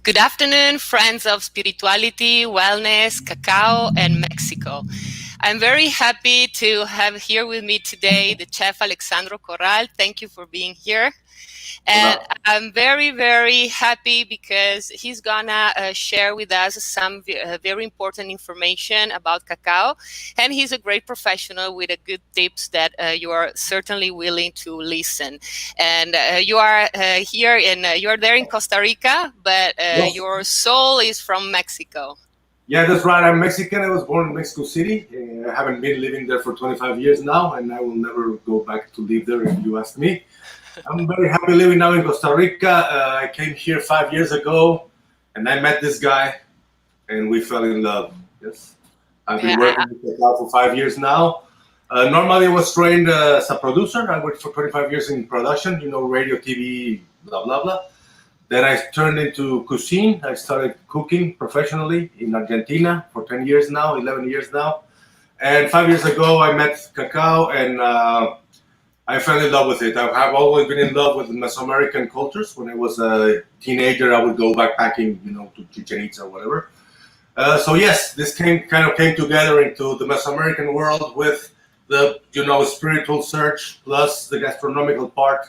Good afternoon, friends of spirituality, wellness, cacao, and Mexico. I'm very happy to have here with me today the Chef Alejandro Corral. Thank you for being here. And I'm very, very happy because he's gonna share with us some very important information about cacao. And he's a great professional with a good tips that you are certainly willing to listen. And you are here you're there in Costa Rica, but Yes. your soul is from Mexico. Yeah, that's right. I'm Mexican. I was born in Mexico City. I haven't been living there for 25 years now, and I will never go back to live there if you ask me. I'm very happy living now in Costa Rica. I came here 5 years ago, and I met this guy, and we fell in love. Yes, I've been Yeah, working with Cacao for 5 years now. Normally, I was trained as a producer. I worked for 25 years in production, radio, TV, blah, blah, blah. Then I turned into cuisine. I started cooking professionally in Argentina for 10 years now, 11 years now. And 5 years ago, I met cacao, and I fell in love with it. I've always been in love with Mesoamerican cultures. When I was a teenager, I would go backpacking, to Chichen Itza or whatever. So yes, this kind of came together into the Mesoamerican world with the, spiritual search plus the gastronomical part,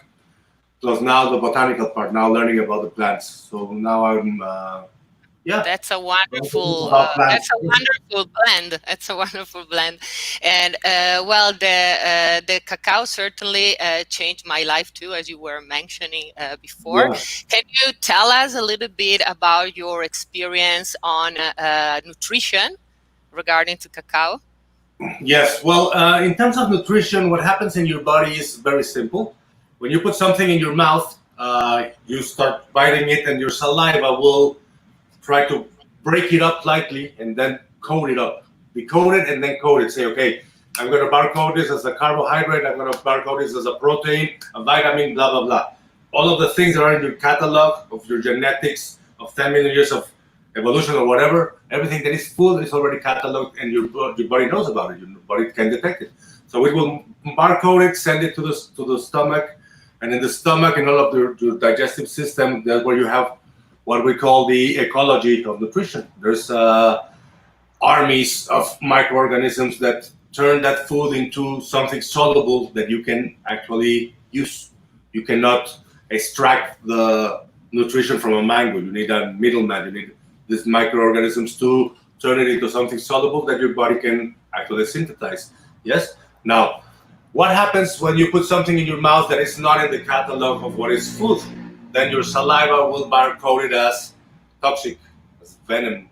plus now the botanical part. Now learning about the plants. So now I'm, that's a wonderful. about That's plants. a wonderful blend. That's a wonderful blend, and well, the cacao certainly changed my life too, as you were mentioning before. Yeah. Can you tell us a little bit about your experience on nutrition regarding to cacao? Yes. Well, in terms of nutrition, what happens in your body is very simple. When you put something in your mouth, you start biting it, and your saliva will try to break it up lightly and then coat it up. Decode it and then code it. Say, okay, I'm going to barcode this as a carbohydrate. I'm going to barcode this as a protein, a vitamin, blah, blah, blah. All of the things that are in your catalog of your genetics of 10 million years of evolution or whatever, everything that is food is already cataloged, and your body knows about it. Your body can detect it. So it will barcode it, send it to the stomach, and in the stomach and all of the digestive system, that's where you have what we call the ecology of nutrition. There's armies of microorganisms that turn that food into something soluble that you can actually use. You cannot extract the nutrition from a mango. You need a middleman. You need these microorganisms to turn it into something soluble that your body can actually synthesize. Yes? Now, what happens when you put something in your mouth that is not in the catalog of what is food? Then your saliva will barcode it as toxic, as venom,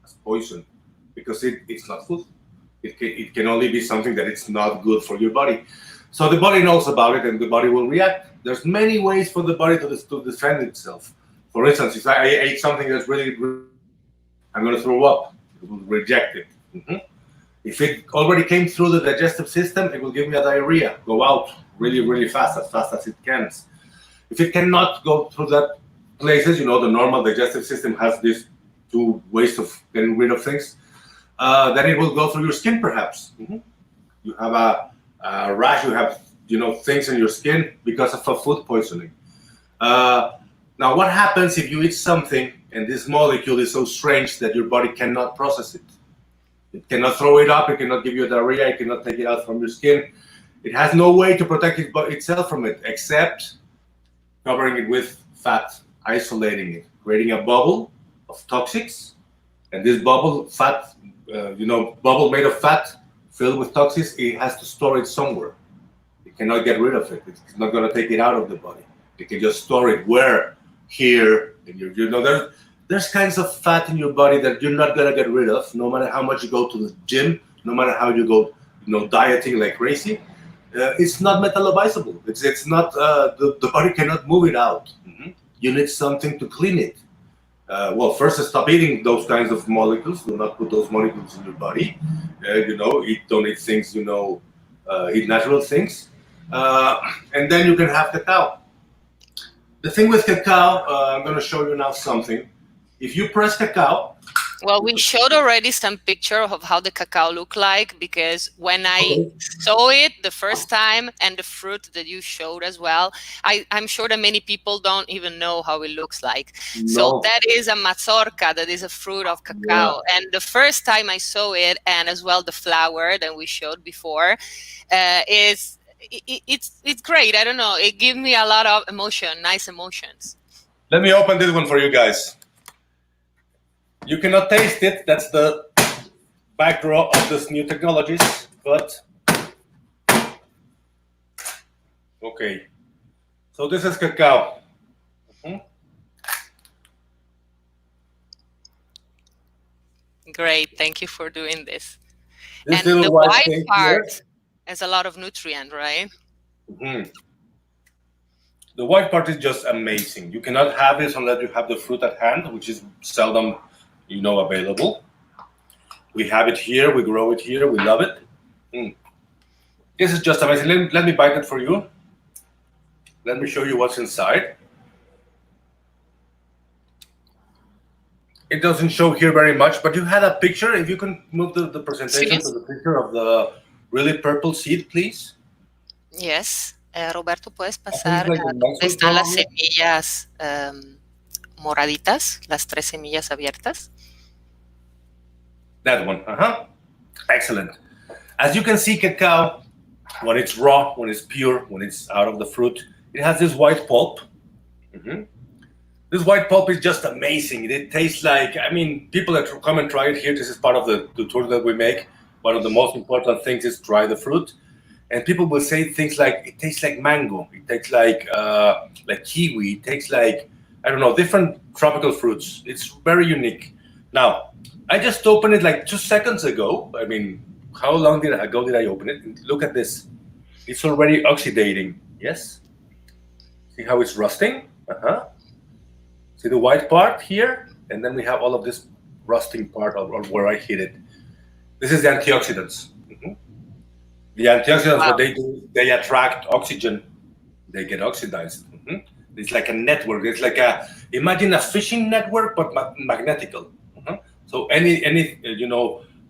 as poison, because it's not food. It can only be something that it's not good for your body. So the body knows about it, and the body will react. There's many ways for the body to defend itself. For instance, if I ate something that's really, I'm going to throw up. It will reject it. If it already came through the digestive system, it will give me a diarrhea, go out really, really fast as it can. If it cannot go through that places, the normal digestive system has these two ways of getting rid of things, then it will go through your skin perhaps. You have a rash, you have, things in your skin because of a food poisoning. Now, what happens if you eat something and this molecule is so strange that your body cannot process it? It cannot throw it up, it cannot give you a diarrhea, it cannot take it out from your skin. It has no way to protect itself from it except covering it with fat, isolating it, creating a bubble of toxics. And this bubble, bubble made of fat filled with toxics, it has to store it somewhere. It cannot get rid of it. It's not going to take it out of the body. It can just store it where? Here. In your, there's kinds of fat in your body that you're not going to get rid of, no matter how much you go to the gym, no matter how you go, dieting like crazy. It's not metabolizable. It's not, the body cannot move it out. You need something to clean it. Well, first stop eating those kinds of molecules. Do not put those molecules in your body. Don't eat things, eat natural things. And then you can have cacao. The thing with cacao, I'm going to show you now something. If you press cacao, Well, we showed already some picture of how the cacao look like, because when I saw it the first time and the fruit that you showed as well, I'm sure that many people don't even know how it looks like. So No. that is a mazorca, that is a fruit of Yeah. cacao. And the first time I saw it, and as well the flower that we showed before, it's great. I don't know. It gives me a lot of emotion, nice emotions. Let me open this one for you guys. You cannot taste it. That's the backdrop of this new technologies. But okay. So this is cacao. Mhm. Great. Thank you for doing this. This And the little white white thing here. part has a lot of nutrient, right? Mhm. The white part is just amazing. You cannot have this unless you have the fruit at hand, which is seldom, available. We have it here. We grow it here. We love it. Mm. This is just amazing. Let me bite it for you. Let me show you what's inside. It doesn't show here very much, but you had a picture. If you can move the presentation to Yes. the picture of the really purple seed, please. Yes. Roberto, ¿puedes I think pasar it's like a a dónde muscle, están las probably. semillas moraditas, las 3 semillas abiertas? That one. Excellent. As you can see, cacao, when it's raw, when it's pure, when it's out of the fruit, it has this white pulp. Mhm. This white pulp is just amazing. It tastes like, people that come and try it here, this is part of the tour that we make. One of the most important things is try the fruit. And people will say things like, it tastes like mango. It tastes like kiwi. It tastes like, I don't know, different tropical fruits. It's very unique. Now, I just opened it like 2 seconds ago. How long ago did I open it? Look at this. It's already oxidating. Yes? See how it's rusting? See the white part here? And then we have all of this rusting part of where I hit it. This is the antioxidants. The antioxidants, what Wow. they do, they attract oxygen. They get oxidized. It's like a network. It's like imagine a fishing network, but magnetical. So any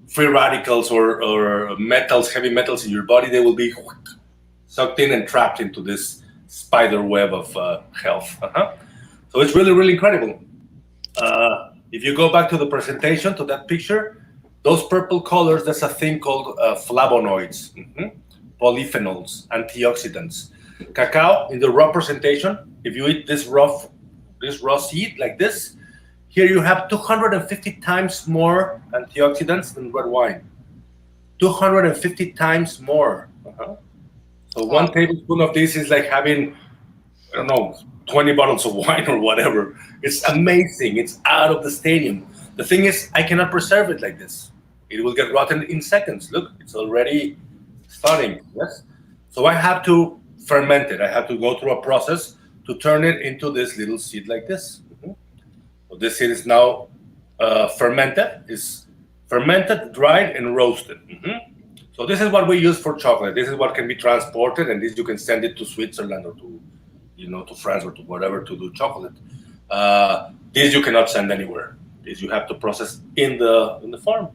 free radicals or metals, heavy metals in your body, they will be sucked in and trapped into this spider web of health. So it's really, really incredible. If you go back to the presentation, to that picture, those purple colors, there's a thing called flavonoids, polyphenols, antioxidants. Cacao, in the raw presentation, if you eat this raw seed like this, here you have 250 times more antioxidants than red wine. 250 times more. So Wow. 1 tablespoon of this is like having, I don't know, 20 bottles of wine or whatever. It's amazing. It's out of the stadium. The thing is, I cannot preserve it like this. It will get rotten in seconds. Look, it's already starting. Yes. So I have to ferment it. I have to go through a process to turn it into this little seed like this. So this seed is now fermented. Is fermented, dried, and roasted. So this is what we use for chocolate. This is what can be transported, and this you can send it to Switzerland or to France or to whatever to do chocolate. This you cannot send anywhere. This you have to process in the farm,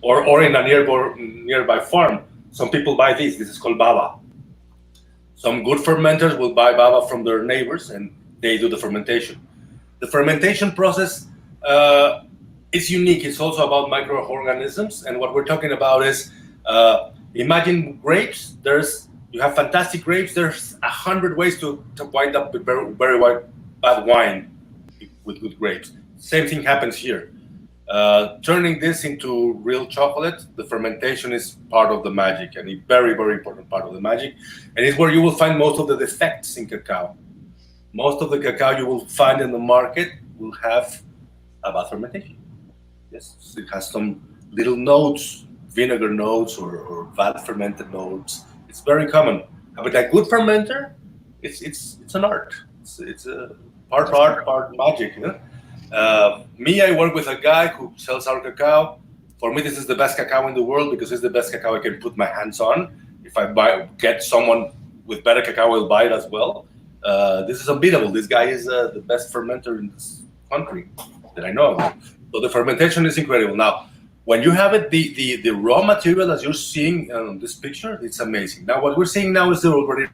or in a nearby farm. Some people buy this. This is called baba. Some good fermenters will buy baba from their neighbors, and they do the fermentation. The fermentation process is unique. It's also about microorganisms, and what we're talking about is imagine grapes. You have fantastic grapes. There's 100 ways to wind up with very, very bad wine with good grapes. Same thing happens here. Turning this into real chocolate, the fermentation is part of the magic, and a very, very important part of the magic. And it's where you will find most of the defects in cacao. Most of the cacao you will find in the market will have a bad fermentation. Yes, it has some little notes, vinegar notes or bad fermented notes. It's very common. But a good fermenter, it's an art. It's a part art, part magic. Me, I work with a guy who sells our cacao. For me, this is the best cacao in the world because it's the best cacao I can put my hands on. If I get someone with better cacao, will buy it as well. This is unbeatable. This guy is the best fermenter in this country that I know of. So the fermentation is incredible. Now, when you have it, the raw material as you're seeing on this picture, it's amazing. Now, what we're seeing now is the already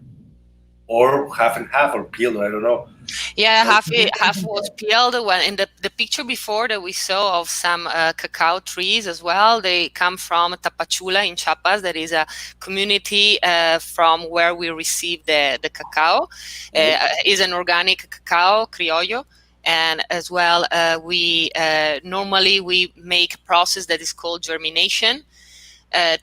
or half and half or peeled, I don't know. Yeah, half was peeled. When in the picture before that we saw of some cacao trees as well, they come from Tapachula in Chiapas. That is a community from where we receive the cacao. Is an organic cacao criollo. And as well, we normally we make a process that is called germination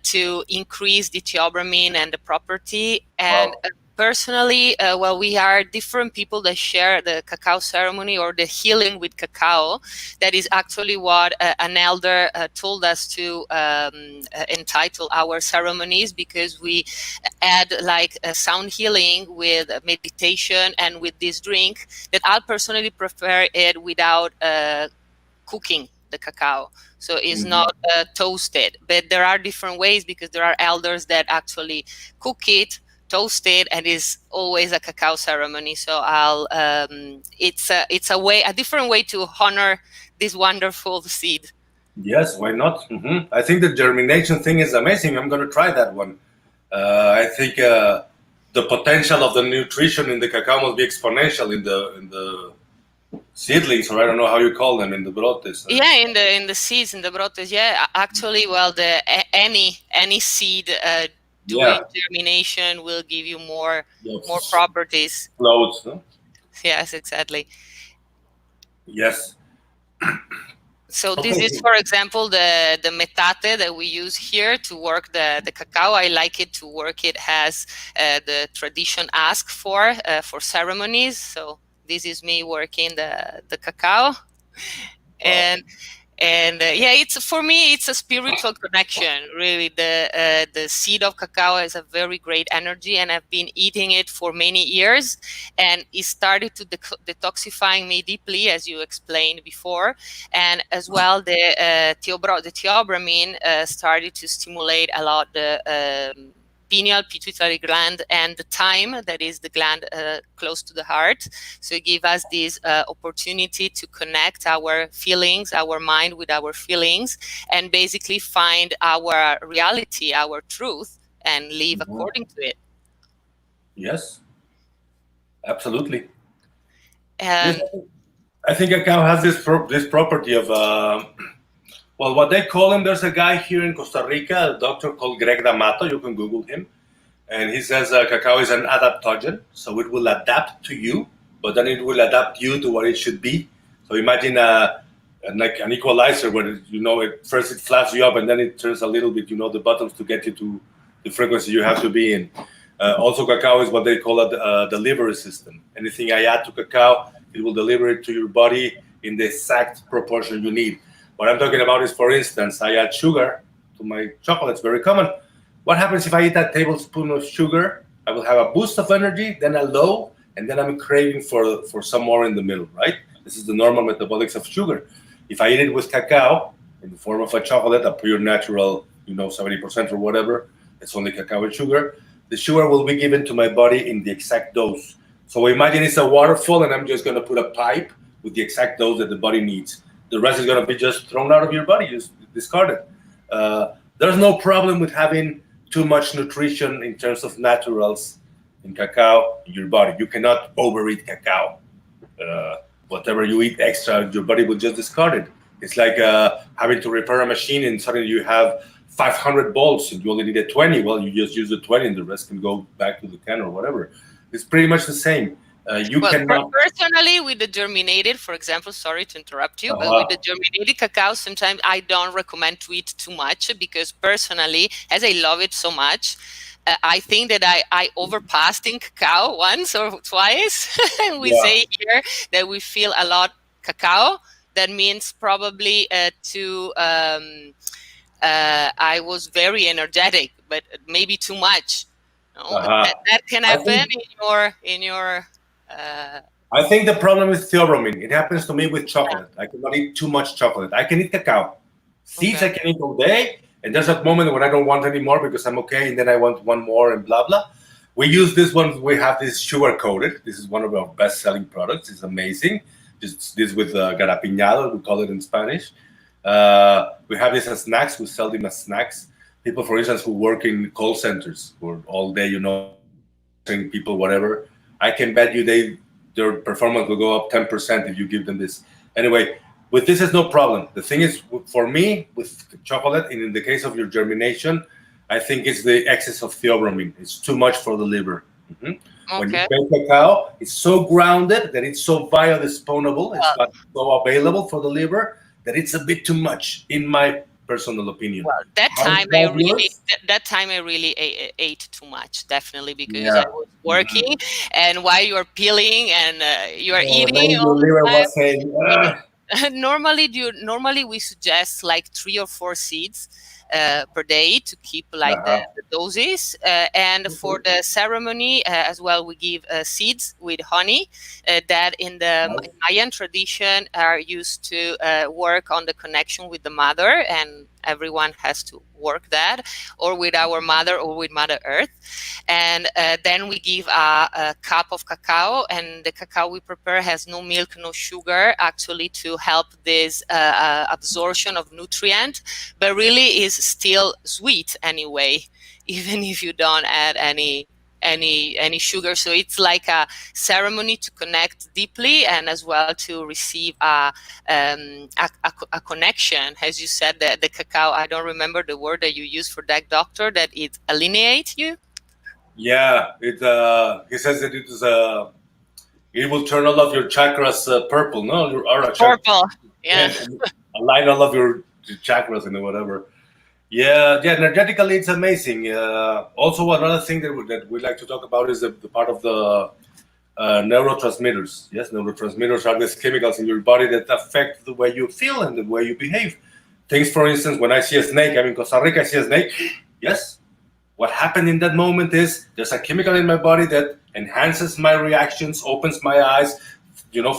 to increase the theobromine and the property. And personally, well, we are different people that share the cacao ceremony or the healing with cacao. That is actually what an elder told us to entitle our ceremonies, because we add like a sound healing with meditation and with this drink that I personally prefer it without cooking the cacao. So it's not toasted, but there are different ways, because there are elders that actually cook it, toast it, and is always a cacao ceremony. So it's a different way to honor this wonderful seed. Yes, why not? I think the germination thing is amazing. I'm going to try that one. I think the potential of the nutrition in the cacao must be exponential in the seedlings, or I don't know how you call them, in the brotes. Yeah, in the seeds, in the brotes. Yeah, actually, well, any seed doing germination will give you more properties. Clothes, no? Yes, exactly. Yes. So this is, for example, the metate that we use here to work the cacao. I like it to work it as the tradition asks for ceremonies. So this is me working the cacao. And yeah, it's for me, it's a spiritual connection. Really, the seed of cacao has a very great energy, and I've been eating it for many years, and it started to detoxifying me deeply, as you explained before, and as well the theobromine started to stimulate a lot the pineal pituitary gland and the thyme, that is the gland close to the heart. So it gives us this opportunity to connect our feelings, our mind with our feelings, and basically find our reality, our truth, and live according to it. Yes, absolutely. And I think cacao has this property of well, what they call him, there's a guy here in Costa Rica, a doctor called Greg D'Amato, you can Google him, and he says cacao is an adaptogen, so it will adapt to you, but then it will adapt you to what it should be. So imagine like an equalizer where, first it flaps you up and then it turns a little bit, the buttons to get you to the frequency you have to be in. Also, cacao is what they call a delivery system. Anything I add to cacao, it will deliver it to your body in the exact proportion you need. What I'm talking about is, for instance, I add sugar to my chocolates, very common. What happens if I eat a tablespoon of sugar? I will have a boost of energy, then a low, and then I'm craving for some more in the middle, right? This is the normal metabolics of sugar. If I eat it with cacao, in the form of a chocolate, a pure natural, 70% or whatever, it's only cacao and sugar, the sugar will be given to my body in the exact dose. So imagine it's a waterfall, and I'm just going to put a pipe with the exact dose that the body needs. The rest is going to be just thrown out of your body, just discarded. There's no problem with having too much nutrition in terms of naturals in cacao in your body. You cannot overeat cacao. Whatever you eat extra, your body will just discard it. It's like having to repair a machine and suddenly you have 500 bolts and you only needed 20. Well, you just use the 20 and the rest can go back to the can or whatever. It's pretty much the same. Personally, with the germinated, for example, sorry to interrupt you, but with the germinated cacao, sometimes I don't recommend to eat too much, because personally, as I love it so much, I think that I overpassed in cacao once or twice. And we say here that we feel a lot cacao. That means probably I was very energetic, but maybe too much. That can happen in your. I think the problem is theobromine. It happens to me with chocolate. I cannot eat too much chocolate. I can eat cacao. Seeds I can eat all day, and there's that moment when I don't want any more because I'm okay, and then I want one more and blah, blah. We use this one. We have this sugar-coated. This is one of our best-selling products. It's amazing. this with garapiñado, we call it in Spanish. We have this as snacks. We sell them as snacks. People, for instance, who work in call centers or all day, people, whatever. I can bet you their performance will go up 10% if you give them this. Anyway, with this is no problem. The thing is, for me, with chocolate, and in the case of your germination, I think it's the excess of theobromine. It's too much for the liver. Mm-hmm. Okay. When you make cacao, it's so grounded that it's so biodisposable, it's so available for the liver that it's a bit too much, in my personal opinion. Well, that time I really ate too much, definitely, because I was working, and while you're peeling and you're eating, your liver was saying, normally we suggest like 3 or 4 seeds per day to keep like the doses, and for the ceremony as well, we give seeds with honey that in the Mayan tradition are used to work on the connection with the mother, and everyone has to work that, or with our mother or with Mother Earth. And then we give a cup of cacao, and the cacao we prepare has no milk, no sugar, actually to help this absorption of nutrient, but really is still sweet anyway, even if you don't add any sugar. So it's like a ceremony to connect deeply, and as well to receive a connection. As you said, the cacao, I don't remember the word that you use for that, doctor, that it alienates you. Yeah, he says that it is it will turn all of your chakras purple, no? Your aura purple, yeah. Align all of your chakras and whatever. Yeah, energetically it's amazing. Also, another thing that we like to talk about is the part of the neurotransmitters. Yes, neurotransmitters are these chemicals in your body that affect the way you feel and the way you behave. Things, for instance, when I see a snake, I'm in Costa Rica, I see a snake. Yes, what happened in that moment is there's a chemical in my body that enhances my reactions, opens my eyes,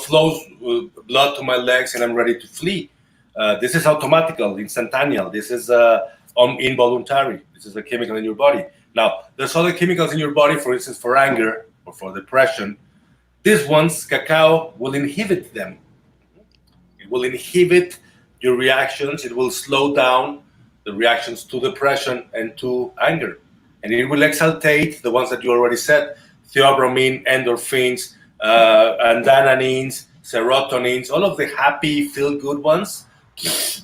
flows blood to my legs, and I'm ready to flee. This is automatical, instantaneous. This is involuntary. This is a chemical in your body. Now, there's other chemicals in your body, for instance, for anger or for depression. These ones, cacao will inhibit them. It will inhibit your reactions. It will slow down the reactions to depression and to anger. And it will exaltate the ones that you already said, theobromine, endorphins, andranines, serotonins, all of the happy, feel-good ones,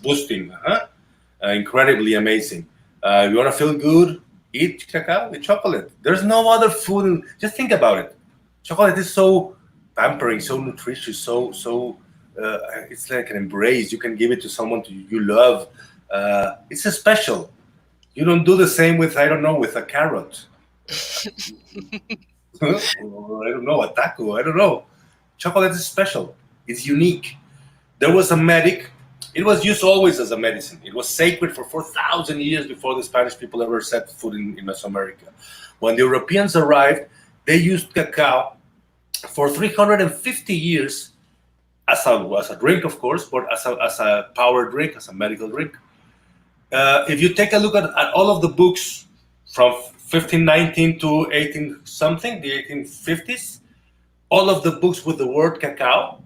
boosting. Incredibly amazing. You want to feel good? Eat cacao, eat chocolate. There's no other food. Just think about it. Chocolate is so pampering, so nutritious, so it's like an embrace. You can give it to someone you love. It's a special. You don't do the same with, I don't know, with a carrot. Or, I don't know, a taco. I don't know. Chocolate is special. It's unique. There was a medic. It was used always as a medicine. It was sacred for 4,000 years before the Spanish people ever set foot in Mesoamerica. When the Europeans arrived, they used cacao for 350 years as a drink, of course, but as a power drink, as a medical drink. If you take a look at all of the books from 1519 to 18 something, the 1850s, all of the books with the word cacao,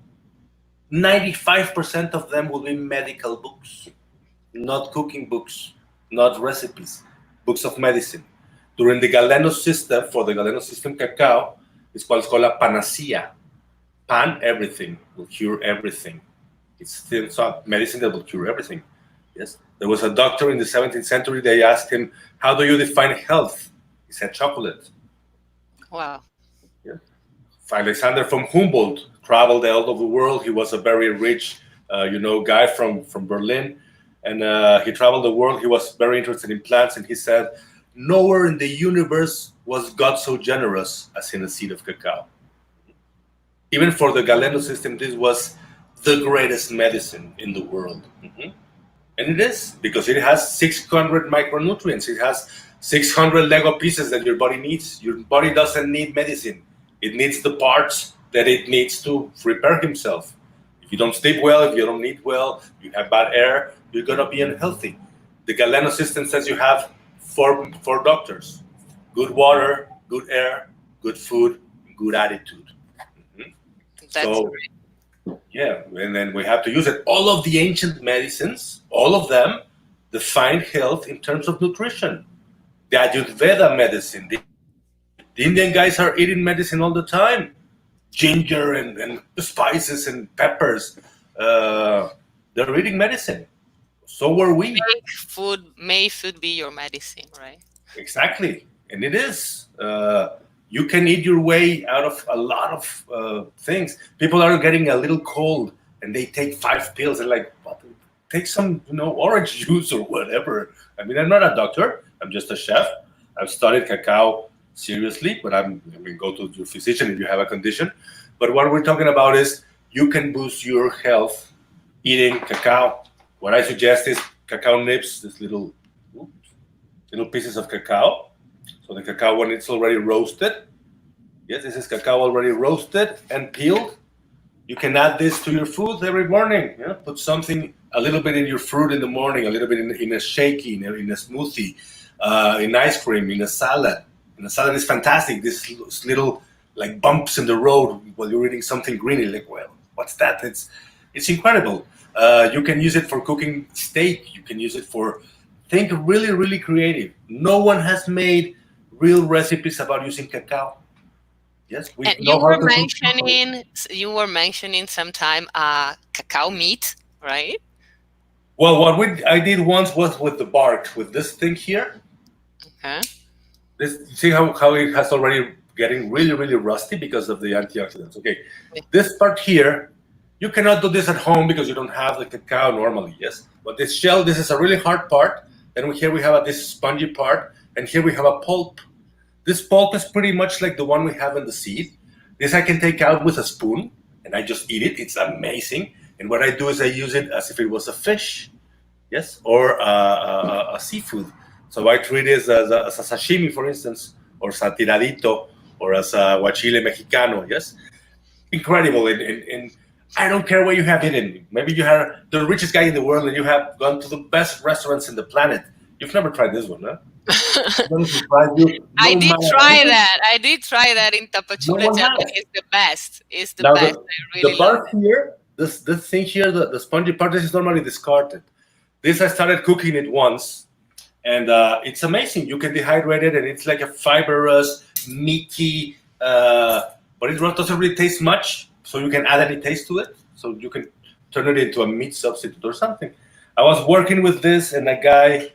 95% of them will be medical books, not cooking books, not recipes, books of medicine. During the Galeno system, for the Galeno system, cacao is called a panacea. Pan, everything, will cure everything. It's medicine that will cure everything. Yes. There was a doctor in the 17th century, they asked him, how do you define health? He said chocolate. Wow. Yeah. Alexander from Humboldt traveled all over the world. He was a very rich, guy from Berlin. And he traveled the world. He was very interested in plants. And he said, nowhere in the universe was God so generous as in a seed of cacao. Even for the Galeno system, this was the greatest medicine in the world. Mm-hmm. And it is, because it has 600 micronutrients. It has 600 Lego pieces that your body needs. Your body doesn't need medicine. It needs the parts that it needs to repair himself. If you don't sleep well, if you don't eat well, you have bad air, you're going to be unhealthy. The Galeno system says you have four doctors: good water, good air, good food, good attitude. Mm-hmm. That's great. Yeah, and then we have to use it. All of the ancient medicines, all of them, define health in terms of nutrition. The Ayurveda medicine, the Indian guys are eating medicine all the time. Ginger and spices and peppers. They're eating medicine. So were we. May food be your medicine, right? Exactly, and it is. You can eat your way out of a lot of things. People are getting a little cold, and they take 5 pills. And like, what? Take some, orange juice or whatever. I mean, I'm not a doctor. I'm just a chef. I've studied cacao seriously, but go to your physician if you have a condition. But what we're talking about is you can boost your health eating cacao. What I suggest is cacao nibs, this little pieces of cacao. So the cacao, when it's already roasted, yes, this is cacao already roasted and peeled. You can add this to your food every morning. Yeah? Put something, a little bit in your fruit in the morning, a little bit in a shake, in a smoothie, in ice cream, in a salad. And the salad is fantastic. This little like bumps in the road while you're eating something greeny. Like, well, what's that? It's incredible. You can use it for cooking steak. You can use it for, think really, really creative. No one has made real recipes about using cacao. Yes, and you were mentioning sometime cacao meat, right? Well, what I did once was with the bark, with this thing here. Okay. See how it has already getting really, really rusty because of the antioxidants. Okay, this part here, you cannot do this at home because you don't have the cacao normally, yes? But this shell, this is a really hard part. Then here we have this spongy part, and here we have a pulp. This pulp is pretty much like the one we have in the seed. This I can take out with a spoon, and I just eat it. It's amazing. And what I do is I use it as if it was a fish, yes, or a seafood. So I treat it as a sashimi, for instance, or tiradito, or as a guachile mexicano, yes? Incredible. And I don't care where you have eaten. Maybe you are the richest guy in the world and you have gone to the best restaurants in the planet. You've never tried this one, huh? I did try that in Tapachula. It's the best. It's the best. I really love it. Here, this thing here, the spongy part, this is normally discarded. This I started cooking it once, and it's amazing. You can dehydrate it, and it's like a fibrous, meaty, but it doesn't really taste much. So you can add any taste to it. So you can turn it into a meat substitute or something. I was working with this, and a guy,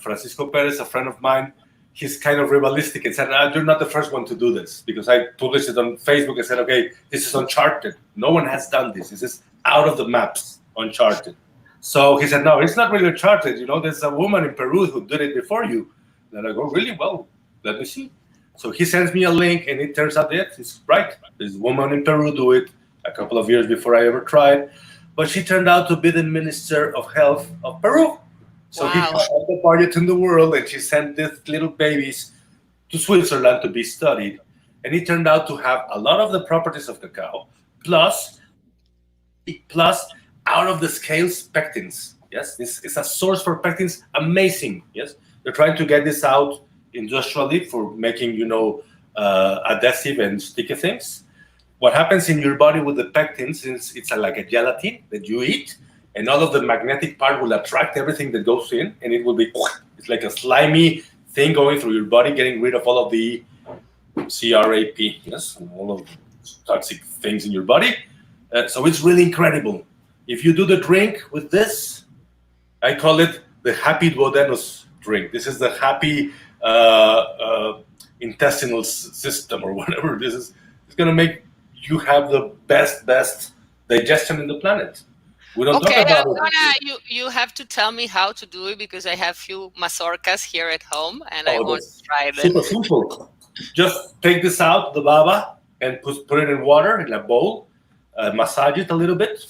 Francisco Perez, a friend of mine, he's kind of rivalistic and said, you're not the first one to do this, because I published it on Facebook and said, okay, this is uncharted. No one has done this. This is out of the maps, uncharted. So he said, no, it's not really uncharted. There's a woman in Peru who did it before you. And I go, really? Well, let me see. So he sends me a link, and it turns out that it's right. This woman in Peru do it a couple of years before I ever tried. But she turned out to be the Minister of Health of Peru. So he had all the budget in the world, and she sent these little babies to Switzerland to be studied. And it turned out to have a lot of the properties of cacao, plus out of the scales pectins. Yes, this is a source for pectins. Amazing. Yes, they're trying to get this out industrially for making, adhesive and sticky things. What happens in your body with the pectins is it's like a gelatin that you eat, and all of the magnetic part will attract everything that goes in, and it will be, it's like a slimy thing going through your body, getting rid of all of the CRAP, yes, all of the toxic things in your body. So it's really incredible. If you do the drink with this, I call it the happy duodenus drink. This is the happy intestinal system or whatever this is. It's going to make you have the best digestion in the planet. We don't talk about it. You have to tell me how to do it, because I have few mazorcas here at home and I want to try them. Super simple. Just take this out, the baba, and put it in water in a bowl. Massage it a little bit.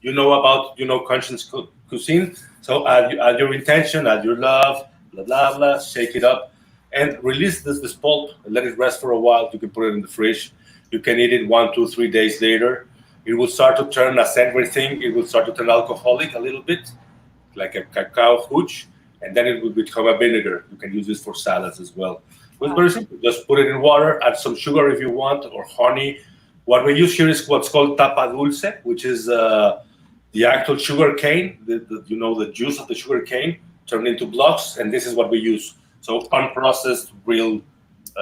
About conscious cuisine. So add your intention, add your love, blah blah blah. Shake it up, and release this pulp and let it rest for a while. You can put it in the fridge. You can eat it 1, 2, 3 days later. It will start to turn a savory thing. It will start to turn alcoholic a little bit, like a cacao hooch, and then it will become a vinegar. You can use this for salads as well. It's very simple. Just put it in water, add some sugar if you want, or honey, What we use here is what's called tapa dulce, which is the actual sugar cane, the juice of the sugar cane turned into blocks, and this is what we use. So unprocessed real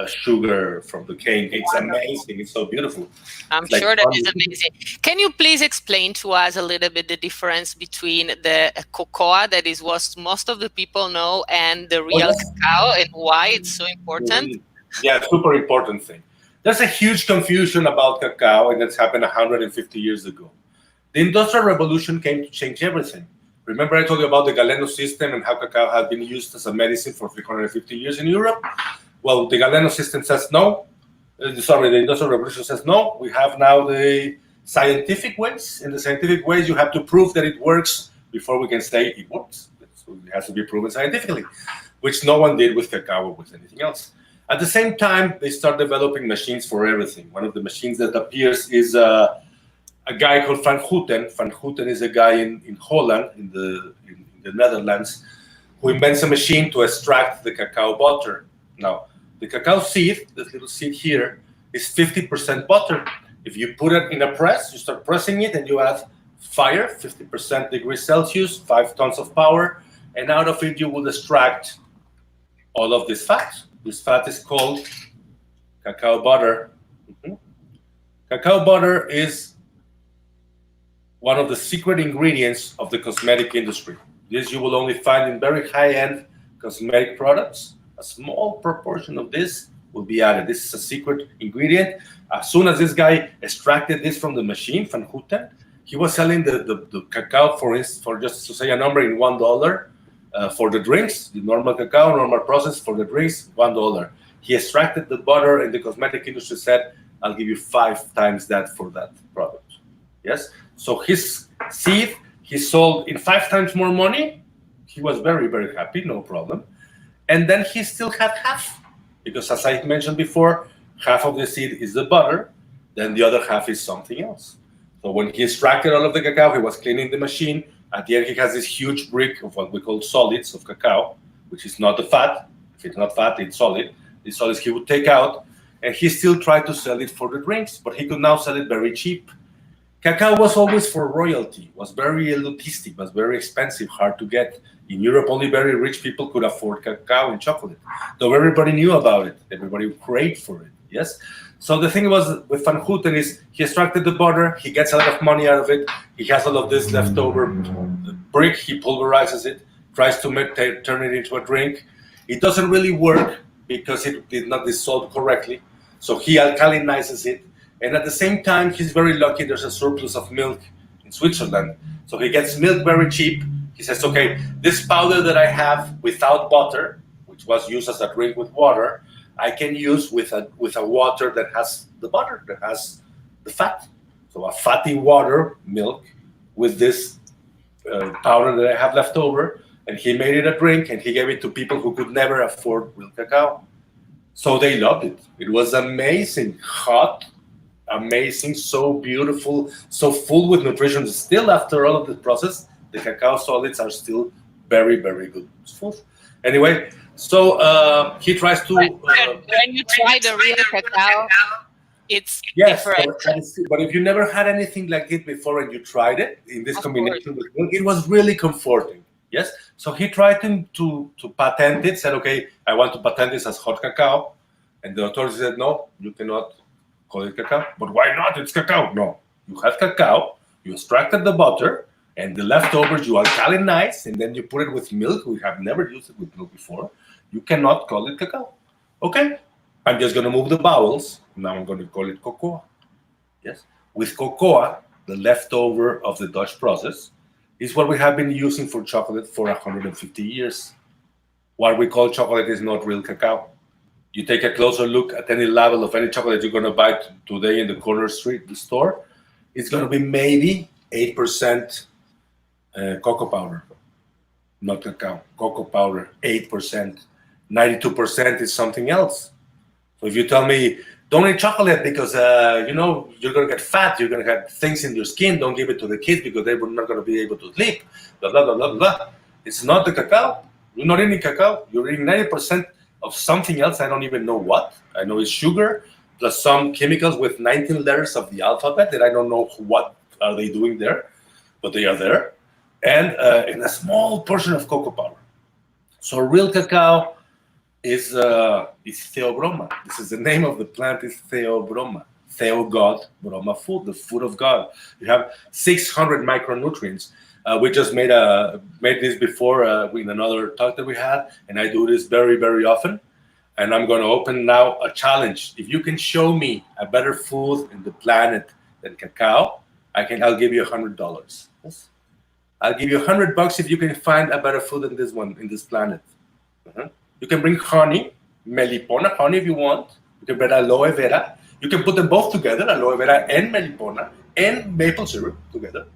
sugar from the cane. It's amazing. It's so beautiful. I'm sure that is amazing. Can you please explain to us a little bit the difference between the cocoa that is what most of the people know and the real cacao, and why it's so important? Yeah, super important thing. There's a huge confusion about cacao, and it's happened 150 years ago. The Industrial Revolution came to change everything. Remember I told you about the Galeno system and how cacao had been used as a medicine for 350 years in Europe? Well, the Galeno system says no. The Industrial Revolution says no. We have now the scientific ways. In the scientific ways, you have to prove that it works before we can say it works. So it has to be proven scientifically, which no one did with cacao or with anything else. At the same time, they start developing machines for everything. One of the machines that appears is a guy called Van Houten. Van Houten is a guy in Holland, in the Netherlands, who invents a machine to extract the cacao butter. Now, the cacao seed, this little seed here, is 50% butter. If you put it in a press, you start pressing it, and you add fire, 50% degrees Celsius, 5 tons of power, and out of it you will extract all of this fat. This fat is called cacao butter. Cacao butter is one of the secret ingredients of the cosmetic industry. This you will only find in very high-end cosmetic products. A small proportion of this will be added. This is a secret ingredient. As soon as this guy extracted this from the machine, Van Houten, he was selling the cacao for just to say a number in $1 for the drinks, the normal cacao, normal process for the drinks, $1. He extracted the butter, and the cosmetic industry said, I'll give you 5 times that for that product. Yes? So his seed, he sold in 5 times more money. He was very, very happy, no problem. And then he still had half, because as I mentioned before, half of the seed is the butter, then the other half is something else. So when he extracted all of the cacao, he was cleaning the machine. At the end, he has this huge brick of what we call solids of cacao, which is not the fat. If it's not fat, it's solid. These solids he would take out, and he still tried to sell it for the drinks, but he could now sell it very cheap. Cacao was always for royalty, was very elitistic, was very expensive, hard to get. In Europe, only very rich people could afford cacao and chocolate. Though everybody knew about it, everybody craved for it, yes? So the thing was with Van Houten is he extracted the butter, he gets a lot of money out of it, he has all of this leftover brick, he pulverizes it, tries to turn it into a drink. It doesn't really work because it did not dissolve correctly. So he alkalinizes it. And at the same time, he's very lucky there's a surplus of milk in Switzerland. So he gets milk very cheap. He says, okay, this powder that I have without butter, which was used as a drink with water, I can use with a water that has the butter, that has the fat. So a fatty water, milk, with this powder that I have left over, and he made it a drink, and he gave it to people who could never afford real cacao. So they loved it. It was amazing, hot, amazing, so beautiful, so full with nutrition. Still, after all of the process, the cacao solids are still very, very good. Anyway, so he tries to... when you try the real cacao, it's different. But if you never had anything like it before and you tried it in this combination with milk, it was really comforting. Yes? So he tried to patent it, said, okay, I want to patent this as hot cacao. And the authorities said, no, you cannot call it cacao. But why not? It's cacao. No, you have cacao, you extracted the butter, and the leftovers you alkalinize, and then you put it with milk. We have never used it with milk before. You cannot call it cacao. Okay, I'm just going to move the vowels. Now I'm going to call it cocoa. Yes, with cocoa, the leftover of the Dutch process, is what we have been using for chocolate for 150 years. What we call chocolate is not real cacao. You take a closer look at any label of any chocolate you're going to buy today in the corner street, the store, it's going to be maybe 8% cocoa powder, not cacao. Cocoa powder, 8%. 92% is something else. So if you tell me, don't eat chocolate because, you're going to get fat, you're going to have things in your skin, don't give it to the kids because they're not going to be able to sleep, blah, blah, blah, blah, blah. It's not the cacao. You're not eating cacao. You're eating 90% of something else. I don't even know what. I know it's sugar, plus some chemicals with 19 letters of the alphabet that I don't know what are they doing there, but they are there, and a small portion of cocoa powder. So real cacao is theobroma. This is the name of the plant, is theobroma. Theo, God, broma, food, the food of God. You have 600 micronutrients. We just made this before in another talk that we had, and I do this very, very often. And I'm going to open now a challenge. If you can show me a better food in the planet than cacao, I'll give you $100. Yes? I'll give you $100 if you can find a better food than this one in this planet. You can bring honey, melipona honey if you want. You can bring aloe vera. You can put them both together, aloe vera and melipona and maple syrup together.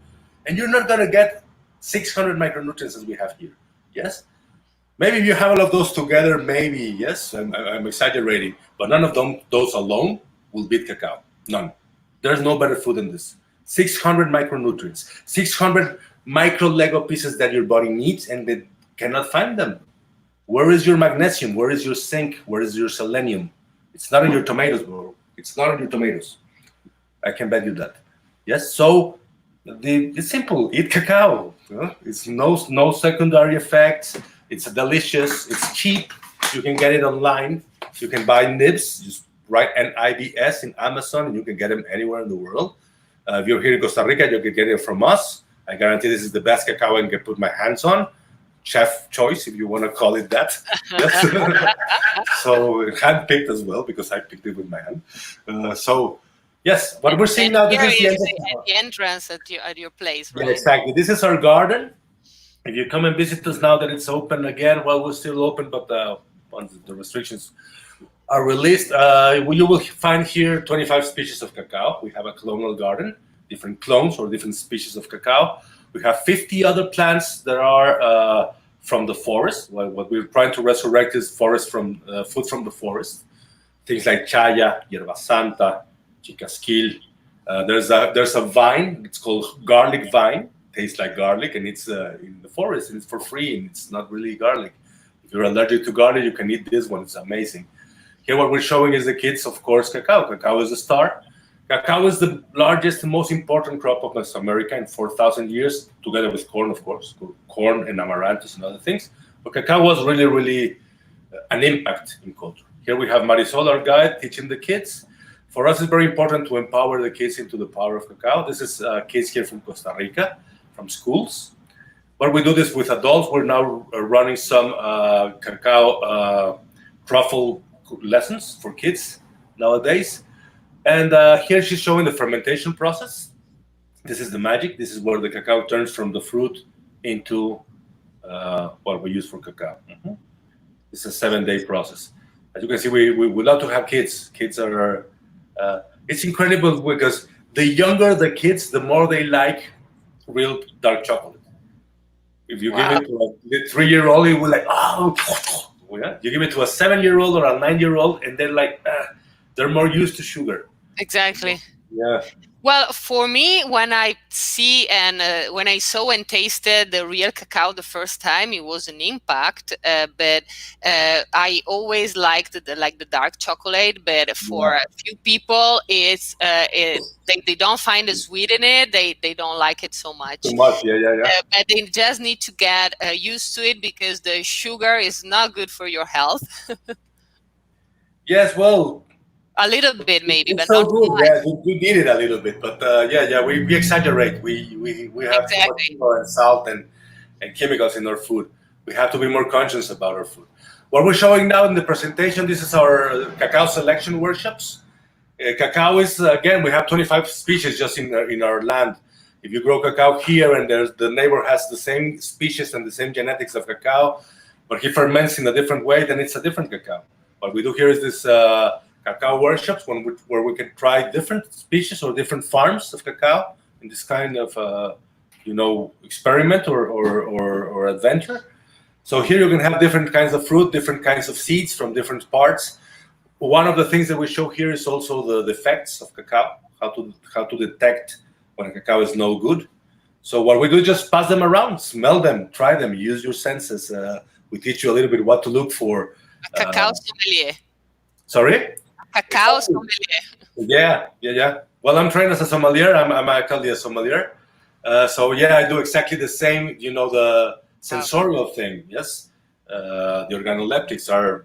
And you're not going to get 600 micronutrients as we have here. Yes? Maybe if you have all of those together, maybe, yes, I'm exaggerating. But none of those alone will beat cacao. None. There's no better food than this. 600 micronutrients, 600 micro Lego pieces that your body needs and they cannot find them. Where is your magnesium? Where is your zinc? Where is your selenium? It's not in your tomatoes, bro. It's not in your tomatoes. I can bet you that. Yes, so it's simple. Eat cacao. It's no secondary effects. It's delicious. It's cheap. You can get it online. You can buy nibs. Just write NIBS in Amazon, and you can get them anywhere in the world. If you're here in Costa Rica, you can get it from us. I guarantee this is the best cacao I can put my hands on. Chef choice, if you want to call it that. So hand-picked as well, because I picked it with my hand. So yes, what we're seeing now, this is the entrance at your place, right? Yeah, exactly. This is our garden. If you come and visit us now that it's open again, well, we're still open, but once the restrictions are released, you will find here 25 species of cacao. We have a clonal garden, different clones or different species of cacao. We have 50 other plants that are from the forest. What we're trying to resurrect is food from the forest. Things like chaya, yerba santa, chicasquil. There's a vine. It's called garlic vine. Tastes like garlic, and it's in the forest, and it's for free, and it's not really garlic. If you're allergic to garlic, you can eat this one. It's amazing. Here, what we're showing is the kids, of course, cacao. Cacao is a star. Cacao is the largest and most important crop of Mesoamerica in 4,000 years, together with corn, of course, corn and amaranthus and other things. But cacao was really, really an impact in culture. Here we have Marisol, our guide, teaching the kids. For us, it's very important to empower the kids into the power of cacao. This is kids here from Costa Rica, from schools. But we do this with adults. We're now running some cacao truffle lessons for kids nowadays. And here she's showing the fermentation process. This is the magic. This is where the cacao turns from the fruit into what we use for cacao. It's a 7-day process. As you can see, we love to have kids. Kids are, it's incredible because the younger the kids, the more they like real dark chocolate. If you give it to a 3-year-old, it will like, oh, yeah. You give it to a 7-year-old or a 9-year-old, and they're like, they're more used to sugar. Exactly. Yeah. Well, for me, when I see and when I saw and tasted the real cacao the first time, it was an impact. But I always liked the dark chocolate. But for a few people, it's they don't find the sweet in it. They don't like it so much. Too much, yeah. But they just need to get used to it because the sugar is not good for your health. Yes, well. A little bit, maybe, it's but so not good. much. Yeah, we need it a little bit, but we exaggerate. We have too much sugar and salt and chemicals in our food. We have to be more conscious about our food. What we're showing now in the presentation, this is our cacao selection workshops. Cacao is, again, we have 25 species just in our land. If you grow cacao here and the neighbor has the same species and the same genetics of cacao, but he ferments in a different way, then it's a different cacao. What we do here is this cacao workshops where we can try different species or different farms of cacao in this kind of experiment or adventure. So here you can have different kinds of fruit, different kinds of seeds from different parts. One of the things that we show here is also the effects of cacao, how to detect when a cacao is no good. So what we do is just pass them around, smell them, try them, use your senses. We teach you a little bit what to look for. A cacao sommelier. Sorry? Cacao sommelier. Yeah. Well, I'm trained as a sommelier. I'm actually a sommelier. So yeah, I do exactly the same. The sensorial thing. Yes, the organoleptics are.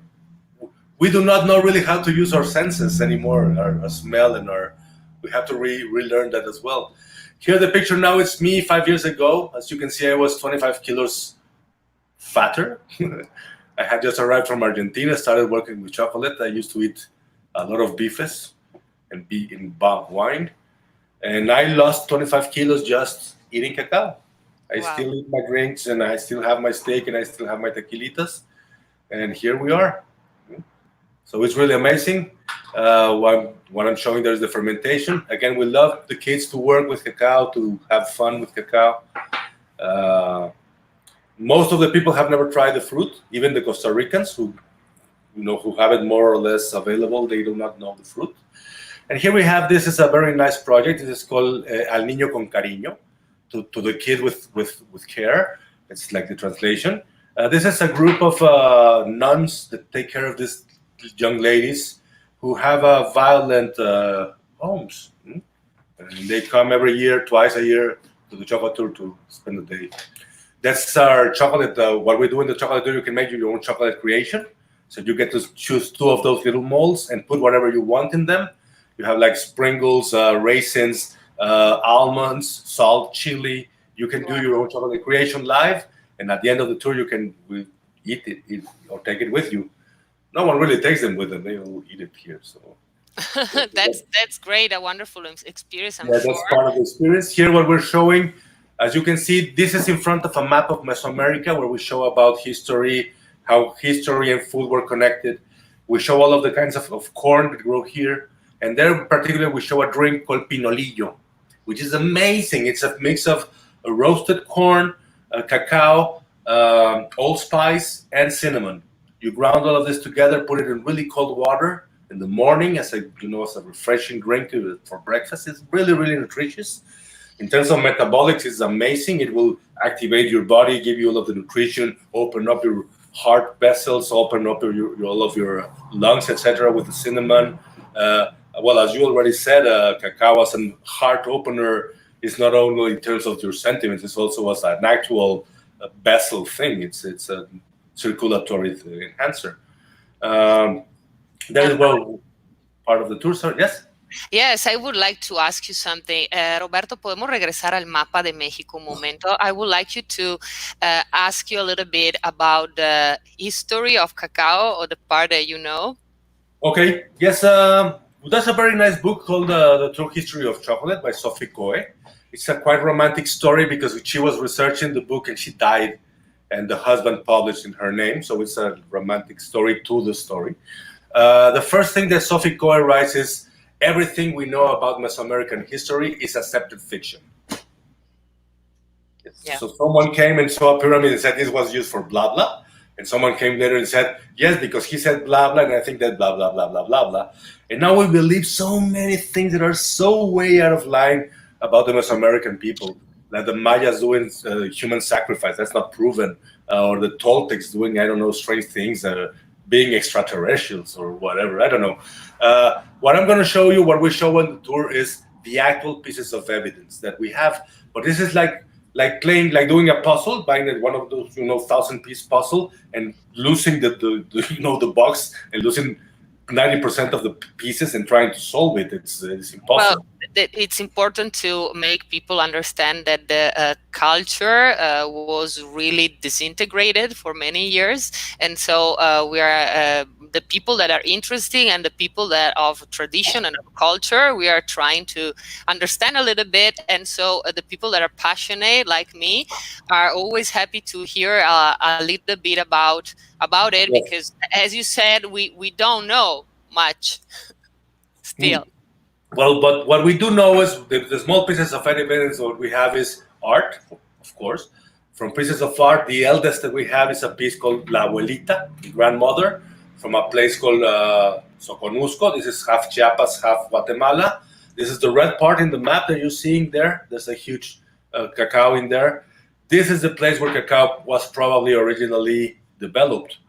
We do not know really how to use our senses anymore. Our smell and our. We have to relearn that as well. Here, the picture now. It's me 5 years ago. As you can see, I was 25 kilos fatter. I had just arrived from Argentina. Started working with chocolate. I used to eat a lot of beefes and be in wine. And I lost 25 kilos just eating cacao. I still eat my drinks, and I still have my steak, and I still have my tequilitas. And here we are. So it's really amazing. What I'm showing there is the fermentation. Again, we love the kids to work with cacao, to have fun with cacao. Most of the people have never tried the fruit. Even the Costa Ricans who have it more or less available, they do not know the fruit. And here we have, this is a very nice project. This is called Al Niño con Cariño, to the kid with care. It's like the translation. This is a group of nuns that take care of these young ladies who have violent homes. And they come every year, twice a year, to the chocolate tour to spend the day. That's our chocolate. What we do in the chocolate tour, you can make your own chocolate creation. So you get to choose 2 of those little molds and put whatever you want in them. You have like sprinkles, raisins, almonds, salt, chili. You can do your own chocolate creation live, and at the end of the tour, you can eat it or take it with you. No one really takes them with them; they all eat it here. So that's great, a wonderful experience. That's part of the experience. Here, what we're showing, as you can see, this is in front of a map of Mesoamerica, where we show about history, how history and food were connected. We show all of the kinds of corn that grow here. And there, in particular, we show a drink called pinolillo, which is amazing. It's a mix of a roasted corn, cacao, allspice, and cinnamon. You ground all of this together, put it in really cold water in the morning as a refreshing drink for breakfast. It's really, really nutritious. In terms of metabolics, it's amazing. It will activate your body, give you all of the nutrition, open up your heart vessels, open up all of your lungs, etc. with the cinnamon. Well, as you already said, cacao as a heart opener is not only in terms of your sentiments, it's also as an actual vessel thing. It's a circulatory enhancer. That is part of the tour. Sorry, yes? Yes, I would like to ask you something. Roberto, ¿podemos regresar al mapa de México un momento? I would like you to ask you a little bit about the history of cacao, or the part that you know. Okay, yes. That's a very nice book called The True History of Chocolate by Sophie Coe. It's a quite romantic story because she was researching the book and she died, and the husband published in her name. So it's a romantic story to the story. The first thing that Sophie Coe writes is, everything we know about Mesoamerican history is accepted fiction. Yeah. So someone came and saw a pyramid and said this was used for blah, blah. And someone came later and said, yes, because he said blah, blah, and I think that blah, blah, blah, blah, blah, blah. And now we believe so many things that are so way out of line about the Mesoamerican people. Like the Mayas doing human sacrifice, that's not proven. Or the Toltecs doing, I don't know, strange things, being extraterrestrials or whatever, I don't know. What I'm going to show you, what we show on the tour, is the actual pieces of evidence that we have. But this is like doing a puzzle, buying one of those 1,000-piece puzzle and losing the box and losing 90% of the pieces and trying to solve it. It's impossible. Well, it's important to make people understand that the culture was really disintegrated for many years, and so we are the people that are interesting and the people that of tradition and of culture. We are trying to understand a little bit, and so the people that are passionate like me are always happy to hear a little bit about it. Yes. Because, as you said, we don't know much still. Well, but what we do know is the small pieces of evidence. What we have is art, of course. From pieces of art, the eldest that we have is a piece called La Abuelita, the grandmother, from a place called Soconusco. This is half Chiapas, half Guatemala. This is the red part in the map that you're seeing there. There's a huge cacao in there. This is the place where cacao was probably originally developed.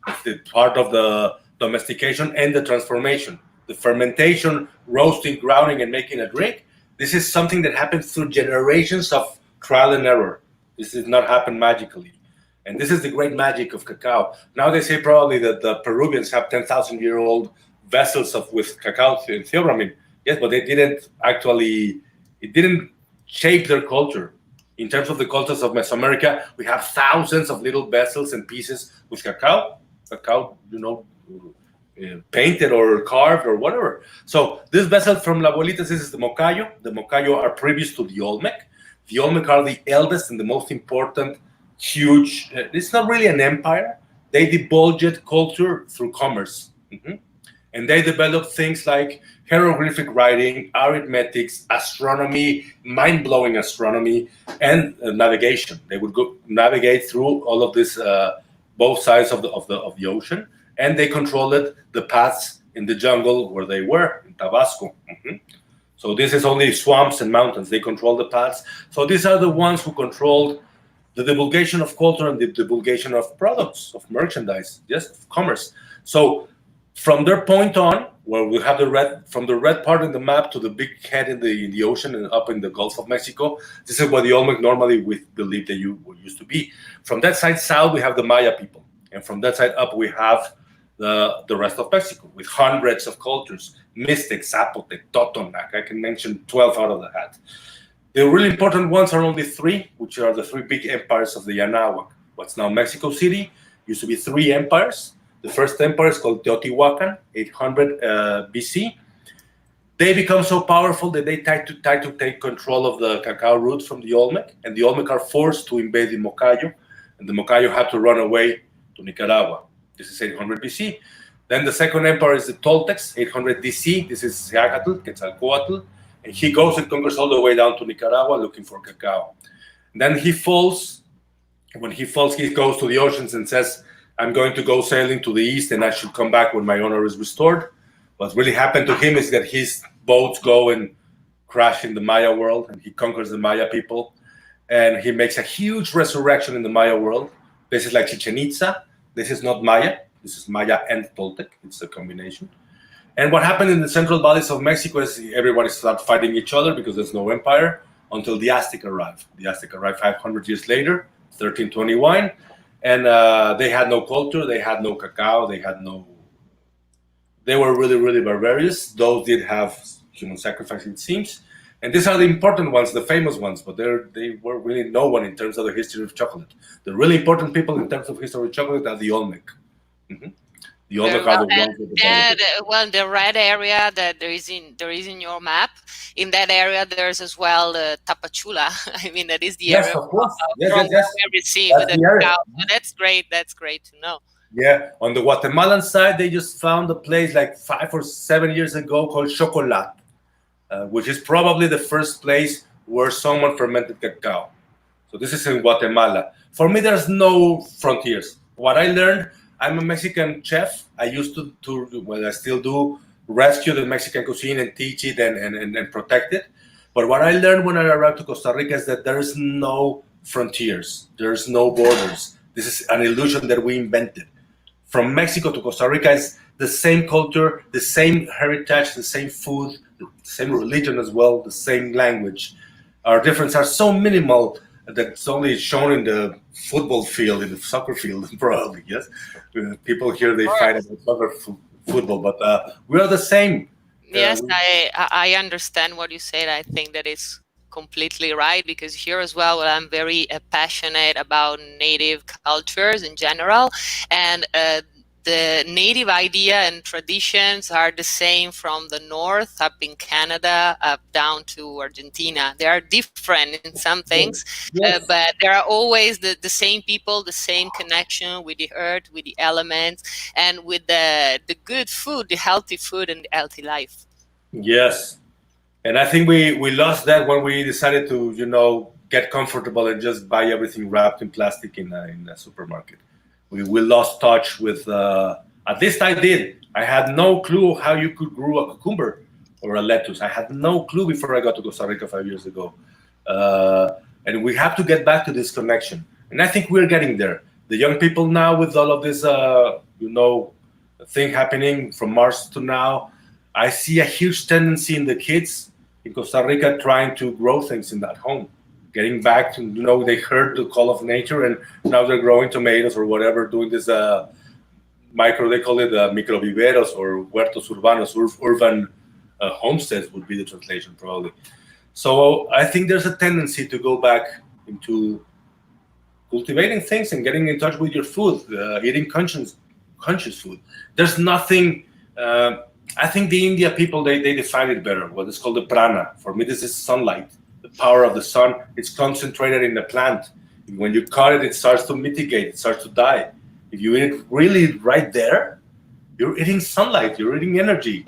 It's the part of the domestication, and the transformation. The fermentation, roasting, grounding, and making a drink, this is something that happens through generations of trial and error. This did not happen magically. And this is the great magic of cacao. Now they say probably that the Peruvians have 10,000-year-old vessels with cacao in theobromine. Yes, but it didn't shape their culture. In terms of the cultures of Mesoamerica, we have thousands of little vessels and pieces with cacao, painted or carved or whatever. So this vessel from La Abuelitas, this is the mocayo. The mocayo are previous to the Olmec. The Olmec are the eldest and the most important, huge. It's not really an empire. They divulged culture through commerce. And they developed things like hieroglyphic writing, arithmetics, astronomy, mind-blowing astronomy, and navigation. They would go navigate through all of this, both sides of the ocean, and they controlled the paths in the jungle where they were in Tabasco. So this is only swamps and mountains. They control the paths. So these are the ones who controlled the divulgation of culture and the divulgation of products, of merchandise, yes, of commerce. So from their point on, where we have from the red part in the map to the big head in the ocean and up in the Gulf of Mexico, this is where the Olmec normally we believe that you used to be. From that side south, we have the Maya people. And from that side up, we have the rest of Mexico with hundreds of cultures, Mixtec, Zapotec, Totonac. I can mention 12 out of the hat. The really important ones are only three, which are the three big empires of the Anahuac. What's now Mexico City used to be three empires. The first empire is called Teotihuacan, 800 BC. They become so powerful that they try to take control of the cacao root from the Olmec, and the Olmec are forced to invade the Mocayo, and the Mocayo had to run away to Nicaragua. This is 800 BC. Then the second empire is the Toltecs, 800 DC. This is Seacatl, Quetzalcoatl, and he goes and conquers all the way down to Nicaragua looking for cacao. And then he falls. When he falls, he goes to the oceans and says, I'm going to go sailing to the east and I should come back when my honor is restored. What really happened to him is that his boats go and crash in the Maya world, and he conquers the Maya people. And he makes a huge resurrection in the Maya world. This is like Chichen Itza. This is not Maya. This is Maya and Toltec. It's a combination. And what happened in the central valleys of Mexico is everybody started fighting each other because there's no empire until the Aztec arrived. The Aztec arrived 500 years later, 1321. And they had no culture, they had no cacao, they were really, really barbarous. Those did have human sacrifice, it seems. And these are the important ones, the famous ones, but they were really no one in terms of the history of chocolate. The really important people in terms of history of chocolate are the Olmec. The Olmec are the ones that the red area that there is in your map, in that area there's as well Tapachula. I mean, that is the area of course. Yes. We receive the cacao. So that's great to know. Yeah, on the Guatemalan side, they just found a place like 5 or 7 years ago called Chocolat, which is probably the first place where someone fermented cacao. So this is in Guatemala. For me, there's no frontiers. What I learned, I'm a Mexican chef. I used to well, I still do, rescue the Mexican cuisine and teach it and protect it. But what I learned when I arrived to Costa Rica is that there's no frontiers. There's no borders. This is an illusion that we invented. From Mexico to Costa Rica is the same culture, the same heritage, the same food, the same religion as well, the same language. Our differences are so minimal that it's only shown in the football field, in the soccer field, probably, yes? People here, they fight about soccer football, but we are the same. Yes, I understand what you said. I think that is completely right, because here as well, I'm very passionate about native cultures in general, and the native idea and traditions are the same from the north up in Canada up down to Argentina. They are different in some things, but there are always the same people, the same connection with the earth, with the elements, and with the good food, the healthy food and the healthy life. Yes. And I think we lost that when we decided to, get comfortable and just buy everything wrapped in plastic in a supermarket. We lost touch with, at least I did. I had no clue how you could grow a cucumber or a lettuce. I had no clue before I got to Costa Rica 5 years ago. And we have to get back to this connection. And I think we're getting there. The young people now with all of this, thing happening from March to now. I see a huge tendency in the kids in Costa Rica trying to grow things in that home, getting back to, they heard the call of nature and now they're growing tomatoes or whatever, doing this they call it microviveros or huertos urbanos, urban homesteads would be the translation probably. So I think there's a tendency to go back into cultivating things and getting in touch with your food, eating conscious food. There's nothing. I think the India people they define it better. What is called the prana. For me, this is sunlight, the power of the sun. It's concentrated in the plant. When you cut it, it starts to mitigate. It starts to die. If you eat it really right there, you're eating sunlight. You're eating energy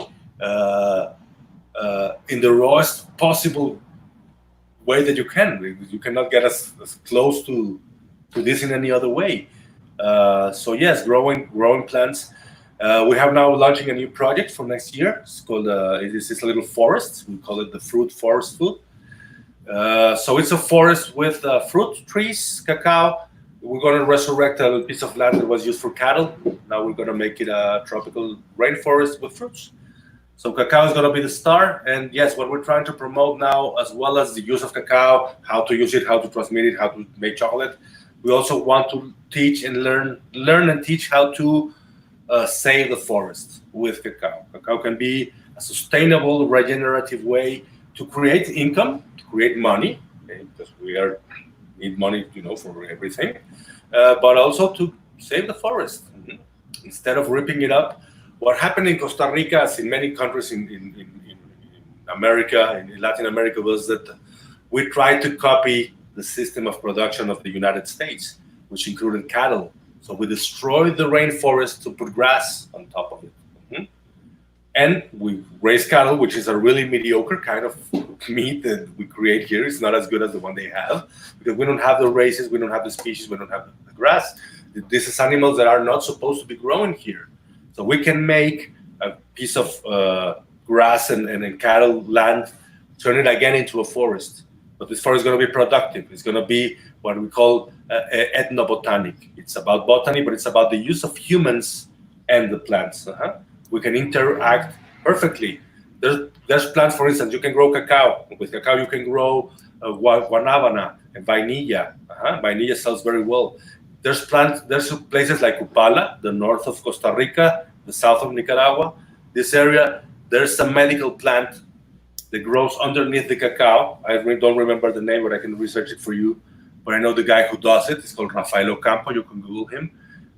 in the rawest possible way that you can. You cannot get as close to this in any other way. So yes, growing plants. We have now launching a new project for next year. It's called it's a little forest. We call it the fruit forest food. So it's a forest with fruit trees, cacao. We're going to resurrect a piece of land that was used for cattle. Now we're going to make it a tropical rainforest with fruits. So cacao is going to be the star. And yes, what we're trying to promote now, as well as the use of cacao, how to use it, how to transmit it, how to make chocolate. We also want to teach and learn and teach how to save the forest with cacao. Cacao can be a sustainable, regenerative way to create income, to create money, okay, because we need money, for everything, but also to save the forest. Instead of ripping it up. What happened in Costa Rica, as in many countries in America, in Latin America, was that we tried to copy the system of production of the United States, which included cattle. So we destroyed the rainforest to put grass on top of it. And we raise cattle, which is a really mediocre kind of meat that we create here. It's not as good as the one they have because we don't have the races, we don't have the species, we don't have the grass. This is animals that are not supposed to be growing here. So we can make a piece of grass and cattle land, turn it again into a forest. But this forest is going to be productive. It's going to be what we call ethnobotanic. It's about botany, but it's about the use of humans and the plants. We can interact perfectly. There's plants, for instance, you can grow cacao. With cacao, you can grow guanabana and vainilla. Vainilla sells very well. There's places like Upala, the north of Costa Rica, the south of Nicaragua. This area, there's a medical plant that grows underneath the cacao. I don't remember the name, but I can research it for you. But I know the guy who does it. It's called Rafael Ocampo. You can Google him.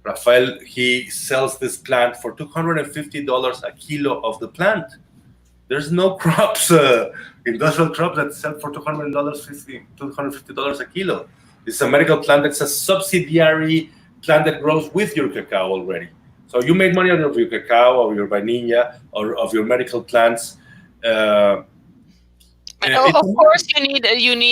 Rafael, he sells this plant for $250 a kilo of the plant. There's no crops, industrial crops that sell for $250 a kilo. It's a medical plant that's a subsidiary plant that grows with your cacao already. So you make money out of your cacao, or your vanilla, or of your medical plants. Of course, you need.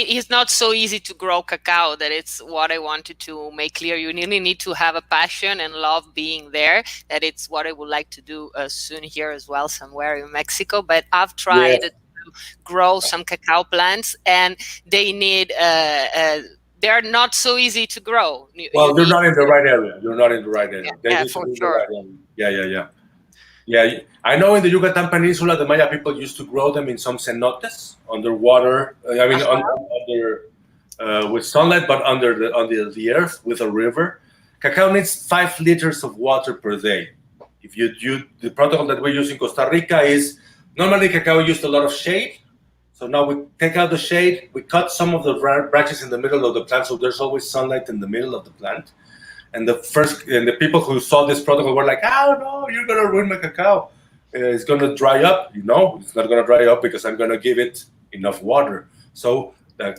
It's not so easy to grow cacao. That it's what I wanted to make clear. You really need to have a passion and love being there. That it's what I would like to do soon here as well, somewhere in Mexico. But I've tried to grow some cacao plants, and they need. They're not so easy to grow. Well, they're not in the right area. You're not in the right area. Yeah, for sure. Yeah, I know in the Yucatan Peninsula, the Maya people used to grow them in some cenotes underwater. Under with sunlight, but under the earth with a river. Cacao needs 5 liters of water per day. The protocol that we use in Costa Rica is normally cacao used a lot of shade. So now we take out the shade. We cut some of the branches in the middle of the plant, so there's always sunlight in the middle of the plant. And the people who saw this protocol were like, "Oh no, you're gonna ruin my cacao. It's gonna dry up." It's not gonna dry up because I'm gonna give it enough water. So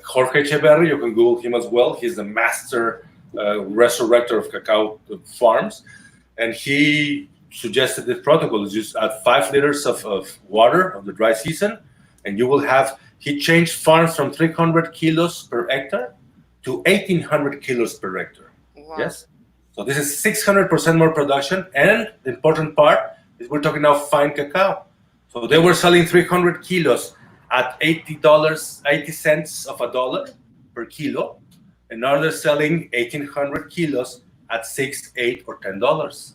Jorge Echeverri, you can Google him as well. He's the master resurrector of cacao farms, and he suggested this protocol is just add 5 liters of water of the dry season, and you will have. He changed farms from 300 kilos per hectare to 1,800 kilos per hectare. Wow. Yes. So this is 600% more production, and the important part is we're talking now fine cacao. So they were selling 300 kilos at $80 per kilo, and now they're selling 1,800 kilos at $6, $8, or $10.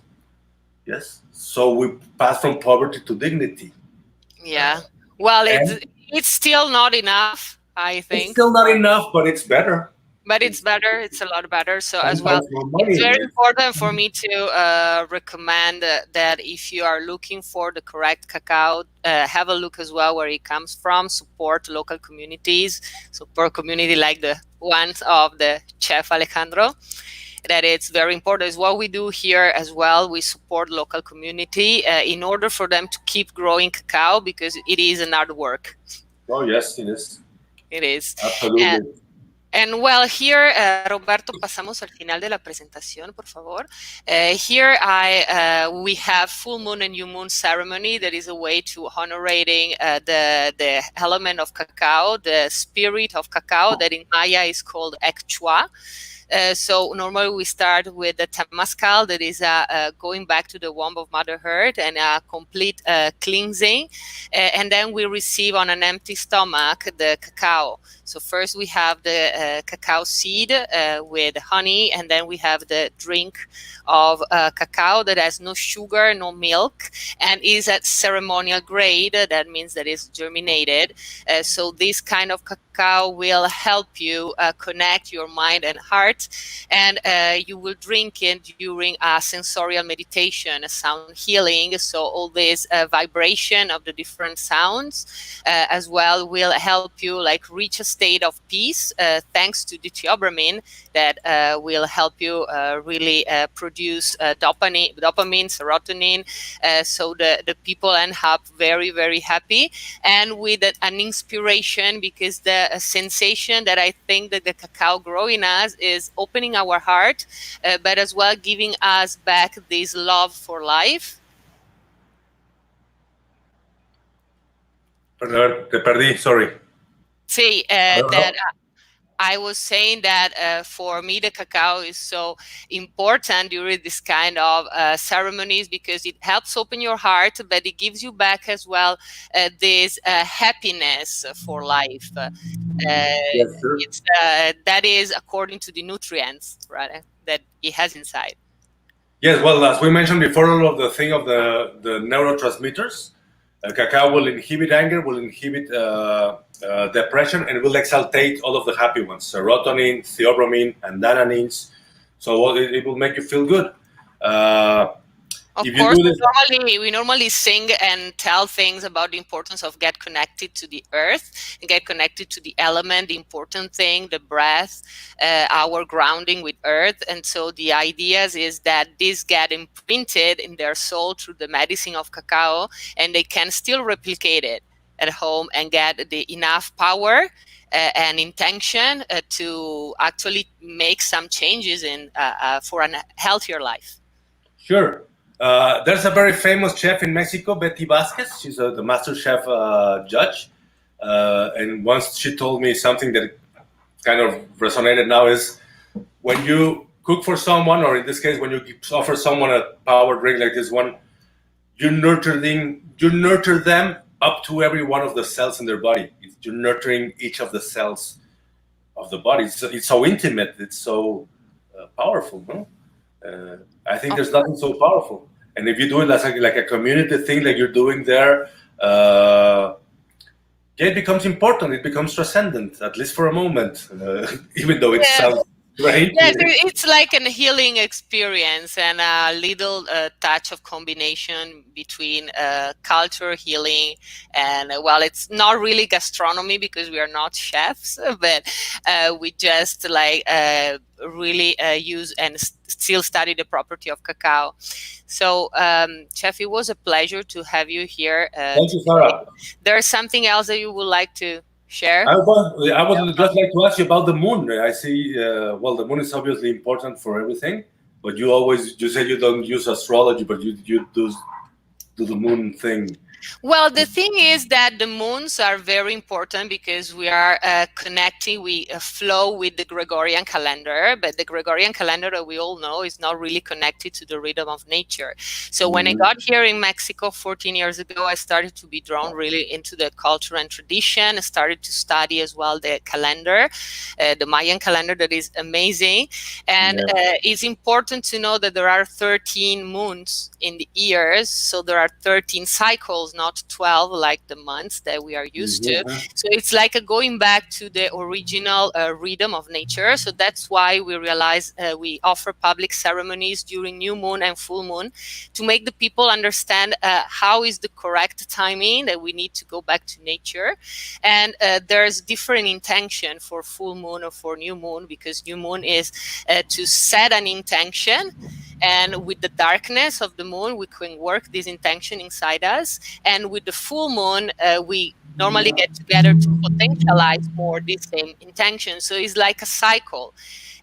Yes. So we pass from poverty to dignity. Yeah. Well, And it's still not enough, I it's think, still not enough, but it's better. but it's It's better. It's a lot better. So as well, sometimes more it's money. very important for me to recommend that if you are looking for the correct cacao, have a look as well where it comes from. Support local communities, support community like the ones of the Chef Alejandro. That it's very important. Is what we do here as well. We support local community in order for them to keep growing cacao because it is an hard work. Oh, yes, it is. It is. Absolutely. And well, here, Roberto, pasamos al final de la presentación, por favor. Here, we have full moon and new moon ceremony. That is a way to honorating the element of cacao, the spirit of cacao, that in Maya is called Ekchua. So normally we start with the Temazcal, that is going back to the womb of Mother Earth and a complete cleansing. And then we receive on an empty stomach the cacao. So first we have the cacao seed with honey, and then we have the drink of cacao that has no sugar, no milk, and is at ceremonial grade. That means that it's germinated. So this kind of cacao will help you connect your mind and heart, and you will drink it during a sensorial meditation, a sound healing. So all this vibration of the different sounds as well will help you like reach a state of peace thanks to the theobromine that will help you really produce dopamine, serotonin. So the people end up very, very happy and with an inspiration, because the sensation that I think that the cacao growing us is opening our heart, but as well giving us back this love for life. Te perdí, sorry. Sí, that I was saying that for me, the cacao is so important during this kind of ceremonies because it helps open your heart, but it gives you back as well this happiness for life. Yes, sir. That is according to the nutrients, right, that it has inside. Yes, well, as we mentioned before, all of the thing of the neurotransmitters, cacao will inhibit anger, will inhibit depression, and will exaltate all of the happy ones: serotonin, theobromine, and dananines. So it will make you feel good. Of If you course, do this, we normally sing and tell things about the importance of get connected to the earth and get connected to the element, the important thing, the breath, our grounding with earth. And so the ideas is that this get imprinted in their soul through the medicine of cacao, and they can still replicate it at home and get the enough power and intention to actually make some changes in for a healthier life. sure. There's a very famous chef in Mexico, Betty Vasquez. She's the master chef judge. And once she told me something that kind of resonated now is when you cook for someone, or in this case, when you offer someone a power drink like this one, you nurture them up to every one of the cells in their body. You're nurturing each of the cells of the body. It's so intimate. It's so powerful. No? I think there's nothing so powerful. And if you do it as like a community thing, like you're doing there, it becomes important. It becomes transcendent, at least for a moment, even though it sounds great. Yes, it's like a healing experience and a little touch of combination between culture, healing, and well, it's not really gastronomy because we are not chefs, but we just like really use and still study the property of cacao. So, Chef, it was a pleasure to have you here. Thank you, Sarah. There's something else that you would like to share? I would just like to ask you about the moon. I see, well, the moon is obviously important for everything, but you say you don't use astrology, but you do the moon thing. Well, the thing is that the moons are very important because we are connecting, we flow with the Gregorian calendar, but the Gregorian calendar that we all know is not really connected to the rhythm of nature. So when I got here in Mexico 14 years ago, I started to be drawn really into the culture and tradition. I started to study as well the calendar, the Mayan calendar that is amazing. And it's important to know that there are 13 moons in the years. So there are 13 cycles, not 12 like the months that we are used to. So it's like a going back to the original rhythm of nature. So that's why we realize we offer public ceremonies during new moon and full moon to make the people understand how is the correct timing that we need to go back to nature. And there's different intention for full moon or for new moon, because new moon is to set an intention, and with the darkness of the moon we can work this intention inside us, and with the full moon we normally get together to potentialize more this same intention. So it's like a cycle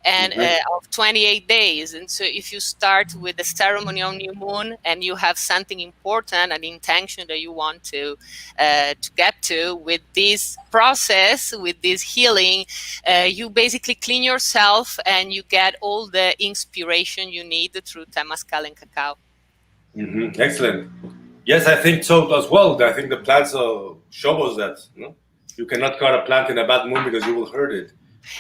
and of 28 days. And so if you start with the ceremony on new moon and you have something important, an intention that you want to get to with this process, with this healing, you basically clean yourself and you get all the inspiration you need through Temazcal and cacao. Excellent. Yes, I think so as well. I think the plants show us that you cannot cut a plant in a bad moon because you will hurt it.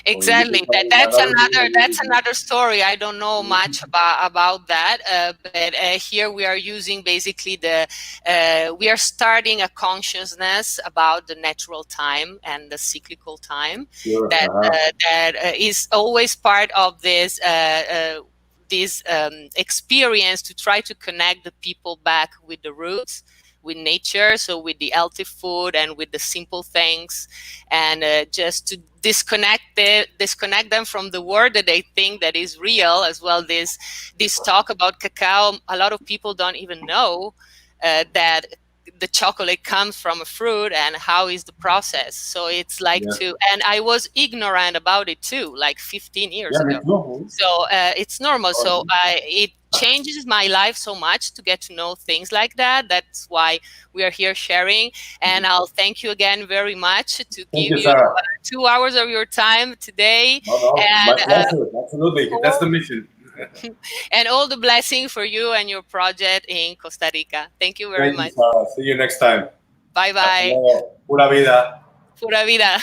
Exactly. That's another story. I don't know much about that, but here we are using basically we are starting a consciousness about the natural time and the cyclical time that is always part of this experience to try to connect the people back with the roots, with nature, so with the healthy food and with the simple things, and just to disconnect them from the world that they think that is real as well. This talk about cacao, a lot of people don't even know that the chocolate comes from a fruit and how is the process. So it's like and I was ignorant about it too, like 15 years ago. So it's normal. So it changes my life so much to get to know things like that. That's why we are here sharing. And I'll thank you again very much to give you 2 hours of your time today. My pleasure. Absolutely. That's the mission. And all the blessing for you and your project in Costa Rica. Thank you very much. See you next time. Bye bye. Pura vida. Pura vida.